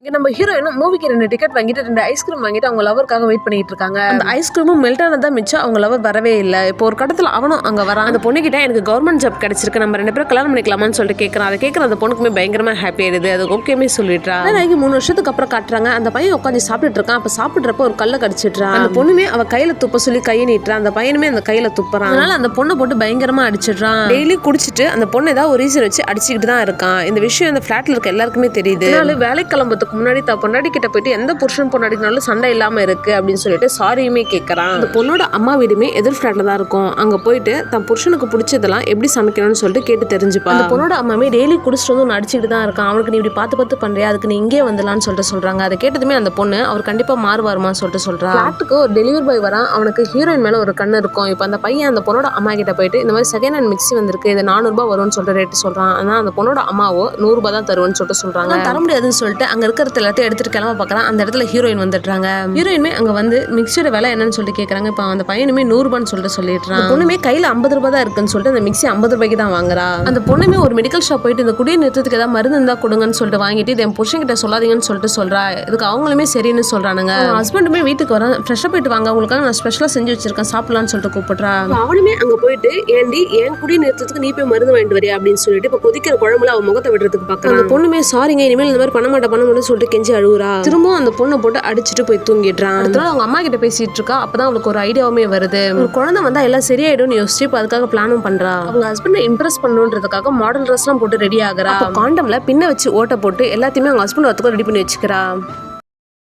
இங்க நம்ம ஹீரோயினும் மூவிக்கு 2 டிக்கெட் வாங்கிட்டு 2 ஐஸ்கிரீம் வாங்கிட்டு அவங்க லவருக்காக வெயிட் பண்ணிட்டு இருக்காங்க. அந்த ஐஸ்கிரீமும் மெல்ட் ஆனதா மிச்சம் அவங்க லவர் வரவே இல்லை. இப்போ ஒரு கட்டத்துல அவனும் அங்க வரான். அந்த பொண்ணு கிட்ட எனக்கு கவர்மெண்ட் ஜாப் கிடைச்சிருக்கு, நம்ம 2 பேரும் கல்யாணம் பண்ணிக்கலாமான்னு சொல்லிட்டு கேட்கறான். அதை கேட்கற அந்த பொண்ணுக்குமே பயங்கரமா ஹாப்பி ஆயிடுது. அது ஓகேமே சொல்லிடுறா. 3 வருஷத்துக்கு அப்புறம் காட்டுறாங்க. அந்த பையன் உட்காந்து சாப்பிட்டுட்டு இருக்கான். அப்ப சாப்பிடுறப்ப ஒரு கல்ல கடிச்சிடுறான். அந்த பொண்ணுமே அவ கையில துப்ப சொல்லி கையை நீட்டுறான். அந்த பையனுமே அந்த கையில துப்புறான். அதனால அந்த பொண்ணை போட்டு பயங்கரமா அடிச்சிடுறான். டெய்லி குடிச்சிட்டு அந்த பொண்ணு ஏதாவது ஒரு ரீசன் வச்சு அடிச்சுக்கிட்டு தான் இருக்கான். இந்த விஷயம் அந்த பிளாட்ல இருக்க எல்லாருக்குமே தெரியுது. வேலைக்கு கிளம்புறதுக்கு முன்னாடி பொண்டாடி கிட்ட போயிட்டு எந்த புருஷன் பொண்டாடினாலும் சண்டை இல்லாம இருக்கு அப்படின்னு சொல்லிட்டு சாரியுமே கேட்கறான். அந்த பொண்ணோட அம்மா வீடுமே எதிர் ஃபிளாட்ல தான் இருக்கும். அங்க போயிட்டு தன் புருஷனுக்கு பிடிச்சதெல்லாம் எப்படி சமைக்கணும்னு சொல்லிட்டு கேட்டு தெரிஞ்சுப்பா. அந்த பொண்ணோட அம்மாவே டெய்லி குடிச்சிட்டு வந்து அடிச்சுட்டு தான் இருக்கான். அவனுக்கு நீ இப்படி பார்த்து பண்றியா, அதுக்கு நீ இங்கே வந்துடலான்னு சொல்லிட்டு சொல்றாங்க. அதை கேட்டதுமே அந்த பொண்ணு அவர் கண்டிப்பா மாறுவாருமான்னு சொல்லிட்டு சொல்றா. ஃபிளாட்டுக்கு ஒரு டெலிவரி பாய் வரான். அவனுக்கு ஹீரோயின் மேல ஒரு கண்ணு இருக்கும். இப்போ அந்த பையன் அந்த பொண்ணோட அம்மா கிட்ட போயிட்டு இந்த மாதிரி செகண்ட் ஹேண்ட் மிக்ஸி வந்திருக்கு, இது 400 ரூபாய் வரும்னு சொல்லிட்டு ரேட்டு சொல்றான். ஆனா அந்த பொண்ணோட அம்மாவோ 100 ரூபாய் தான் தருவேன்னு சொல்லிட்டு சொல்றாங்க. தர முடியாதுன்னு சொல்லிட்டு அங்க இருக்கிறது எல்லாத்தையும் எடுத்துட்டு கிளம்ப பார்க்கறான். அந்த இடத்துல ஹீரோயின் வந்துடுறாங்க. ஹீரோயினுமே அங்க வந்து மிக்சியோட விலை என்னன்னு சொல்லிட்டு கேட்கறாங்க. இப்போ அந்த பையனுமே 100 ரூபான்னு சொல்லிட்டு சொல்லிடுறான். பொண்ணுமே கையில 50 ரூபாய் தான் இருக்குன்னு சொல்லிட்டு அந்த மிக்சி 50 ரூபாய்க்கு தான் வாங்குறா. அந்த பொண்ணுமே ஒரு மெடிக்கல் ஷாப் போயிட்டு இந்த குடியை நிறுத்தத்துக்கு ஏதாவது மருந்து இருந்தா கொடுங்கன்னு சொல்லிட்டு வாங்கிட்டு என் புருஷன் கிட்ட சொல்லாதீங்கன்னு சொல்லிட்டு சொல்றா. இதுக்கு அவங்களுமே சரின்னு சொல்றானுங்க. ஹஸ்பண்டுமே வீட்டுக்கு வர ஃப்ரெஷ்ஷா போயிட்டு வாங்க, உங்களுக்காக நான் ஸ்பெஷலா செஞ்சு வச்சிருக்கேன், சாப்பிடலாம்னு சொல்லிட்டு கூப்பிடுறா. அவனுமே அங்க போயிட்டு ஏண்டி என் குடியை நிறுத்தத்துக்கு நீ போய் மருந்து வாங்கிட்டு வரியா அப்படின்னு சொல்லிட்டு இப்போ கொதிக்கிற குழம்புல அவன் முகத்தை விடுறதுக்கு பார்க்கறான். அந்த பொண்ணுமே சாரிங்க, இனிமேல் இந்த மாதிரி பண்ண மாட்டேன்னு சொல்லிட்டு கெஞ்சி அழுகுறா. திரும்பவும் அந்த பொண்ணை போட்டு அடிச்சுட்டு போய் தூங்கிடுறான். அடுத்த நாள் அவங்க அம்மா கிட்ட பேசிட்டு இருக்கா. அப்பதான் அவளுக்கு ஒரு ஐடியாவுமே வருது. ஒரு குழந்தை வந்தா எல்லாம் சரியாயிடும் யோசிச்சு அதுக்காக பிளானும் பண்றா. அவங்க ஹஸ்பண்டை இம்ப்ரெஸ் பண்ணணுன்றதுக்காக மாடல் ட்ரெஸ் எல்லாம் போட்டு ரெடி ஆகுறா. காண்டம்ல பின்ன வச்சு ஓட்ட போட்டு எல்லாத்தையுமே அவங்க ஹஸ்பண்ட் ஒத்துக்க ரெடி பண்ணி வச்சுக்கிறா.